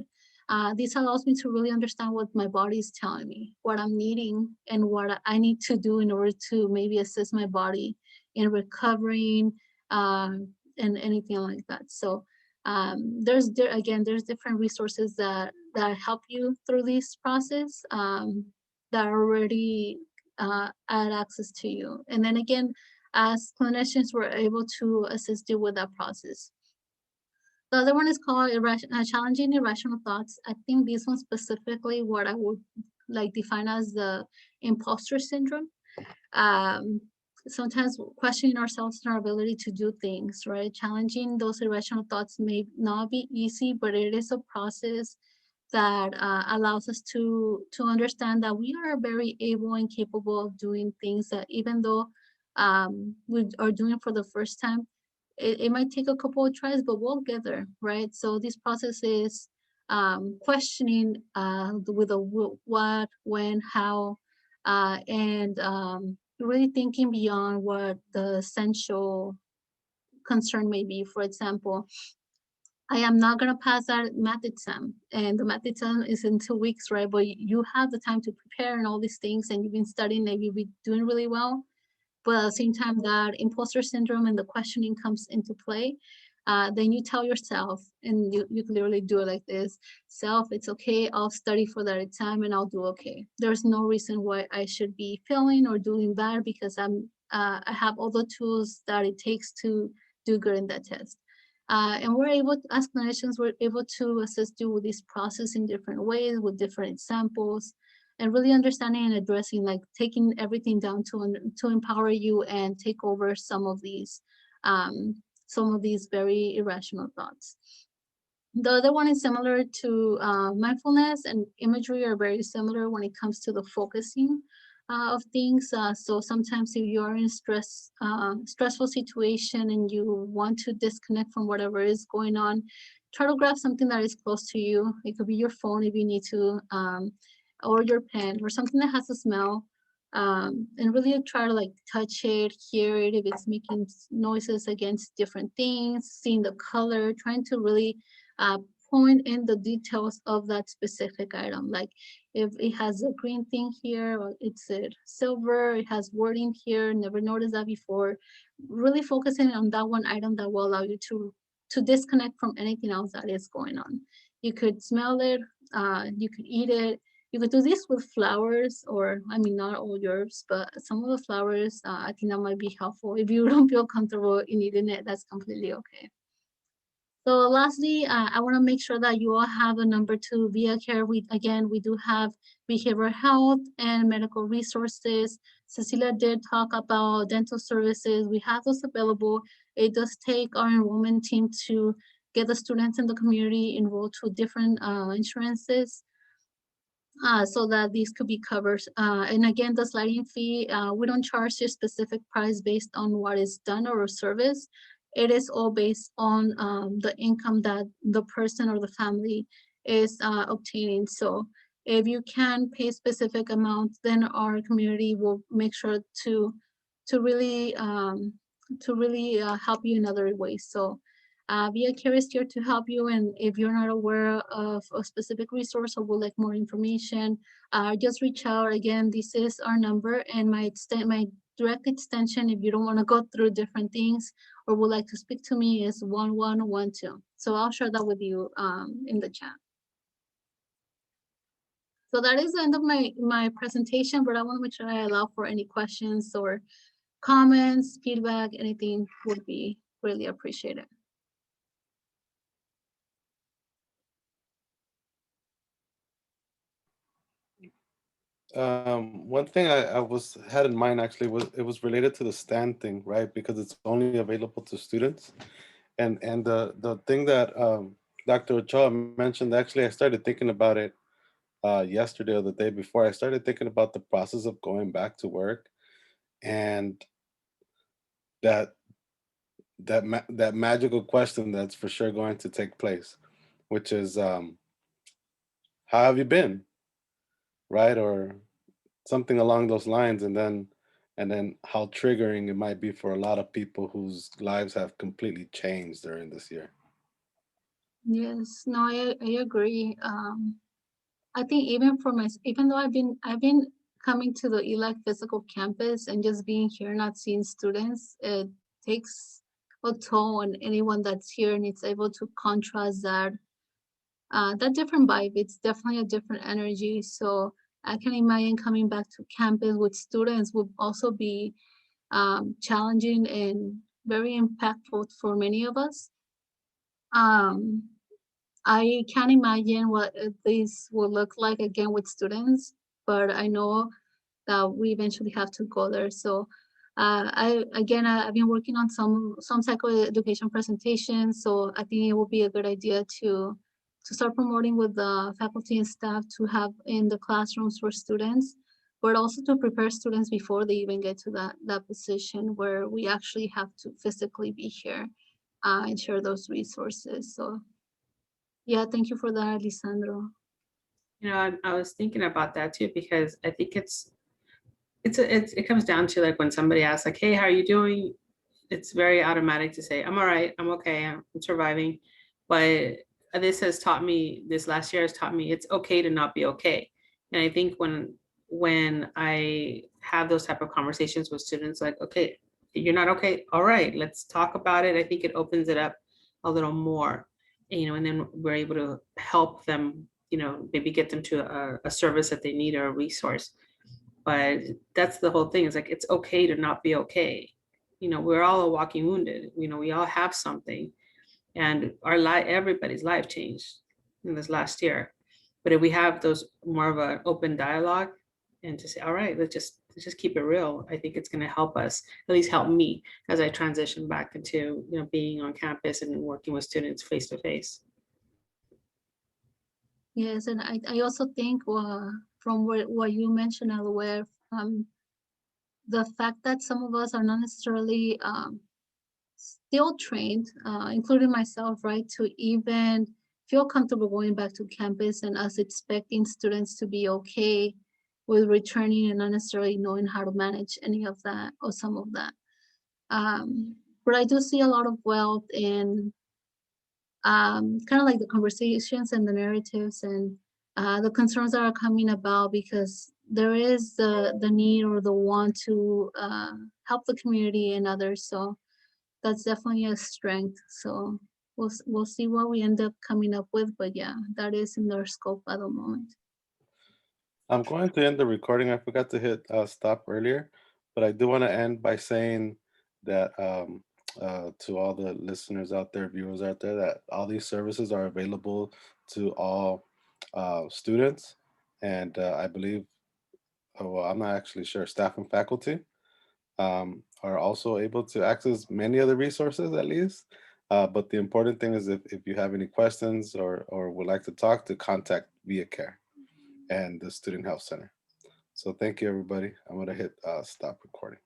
This allows me to really understand what my body is telling me, what I'm needing, and what I need to do in order to maybe assist my body in recovering and anything like that. So there's different resources that help you through this process that are already at access to you. And then again, as clinicians, we're able to assist you with that process. The other one is called challenging irrational thoughts. I think this one specifically, what I would like define as the imposter syndrome. Sometimes questioning ourselves and our ability to do things, right? Challenging those irrational thoughts may not be easy, but it is a process that allows us to understand that we are very able and capable of doing things that even though we are doing for the first time, it might take a couple of tries, but we'll get there, right? So this process is questioning with a what, when, how, and really thinking beyond what the essential concern may be. For example, I am not going to pass that math exam, and the math exam is in 2 weeks, right? But you have the time to prepare and all these things, and you've been studying, and you've been doing really well. But at the same time, that imposter syndrome and the questioning comes into play. Then you tell yourself, and you can literally do it like this: self, it's okay, I'll study for that exam and I'll do okay. There's no reason why I should be failing or doing bad, because I have all the tools that it takes to do good in that test. And we're able, as clinicians, we're able to assist you with this process in different ways, with different examples, and really understanding and addressing, like taking everything down to empower you and take over some of these very irrational thoughts. The other one is similar to mindfulness, and imagery are very similar when it comes to the focusing of things. So sometimes if you are in a stressful situation and you want to disconnect from whatever is going on, try to grab something that is close to you. It could be your phone if you need to, or your pen, or something that has a smell, and really try to like touch it, hear it, if it's making noises against different things, seeing the color, trying to really point in the details of that specific item. Like if it has a green thing here, or it's silver, it has wording here, never noticed that before. Really focusing on that one item that will allow you to disconnect from anything else that is going on. You could smell it, you could eat it. You could do this with flowers, or I mean, not all yours, but some of the flowers, I think that might be helpful. If you don't feel comfortable in eating it, that's completely okay. So lastly, I want to make sure that you all have a number to ViaCare. We do have behavioral health and medical resources. Cecilia did talk about dental services. We have those available. It does take our enrollment team to get the students in the community enrolled to different insurances so that these could be covered. And again, the sliding fee, we don't charge a specific price based on what is done or a service. It is all based on the income that the person or the family is obtaining. So if you can pay specific amounts, then our community will make sure to really help you in other ways. So ViaCare is here to help you, and if you're not aware of a specific resource or would like more information, just reach out. Again, this is our number, and my direct extension, if you don't want to go through different things or would like to speak to me, is 1112. So I'll share that with you in the chat. So that is the end of my presentation, but I want to make sure I allow for any questions or comments, feedback, anything would be really appreciated. One thing I had in mind actually was it was related to the stand thing, right? Because it's only available to students, and the thing that Dr. Ochoa mentioned, actually, I started thinking about it yesterday or the day before. I started thinking about the process of going back to work, and that that magical question that's for sure going to take place, which is, how have you been, right? Or something along those lines, and then how triggering it might be for a lot of people whose lives have completely changed during this year. Yes, no, I agree. I think even for even though I've been coming to the ELAC physical campus and just being here, not seeing students, it takes a toll on anyone that's here and it's able to contrast that different vibe. It's definitely a different energy. So I can imagine coming back to campus with students would also be challenging and very impactful for many of us. I can't imagine what this will look like again with students, but I know that we eventually have to go there. So I've been working on some psychoeducation presentations, so I think it will be a good idea to start promoting with the faculty and staff to have in the classrooms for students, but also to prepare students before they even get to that position where we actually have to physically be here and share those resources. So yeah, thank you for that, Lisandro. You know, I was thinking about that too, because I think it comes down to like when somebody asks like, hey, how are you doing? It's very automatic to say, I'm all right, I'm okay, I'm surviving. But this last year has taught me it's okay to not be okay. And I think when I have those type of conversations with students, like, okay, you're not okay, all right, let's talk about it. I think it opens it up a little more, you know, and then we're able to help them, you know, maybe get them to a service that they need or a resource. But that's the whole thing. It's like, it's okay to not be okay. You know, we're all a walking wounded. You know, we all have something, and everybody's life changed in this last year. But if we have those more of an open dialogue and to say, all right, let's just keep it real, I think it's going to help us, at least help me as I transition back into, you know, being on campus and working with students face to face. Yes, and I also think from what you mentioned, Alouette, the fact that some of us are not necessarily still trained, including myself, right, to even feel comfortable going back to campus and us expecting students to be okay with returning and not necessarily knowing how to manage any of that or some of that. But I do see a lot of wealth in kind of like the conversations and the narratives and the concerns that are coming about, because there is the need or the want to help the community and others. So that's definitely a strength. So we'll see what we end up coming up with, but yeah, that is in their scope at the moment. I'm going to end the recording. I forgot to hit stop earlier, but I do want to end by saying that to all the listeners out there, viewers out there, that all these services are available to all students. And I believe well, I'm not actually sure, staff and faculty are also able to access many of the resources at least. But the important thing is if you have any questions or would like to talk, to contact ViaCare and the Student Health Center. So thank you, everybody. I'm going to hit stop recording.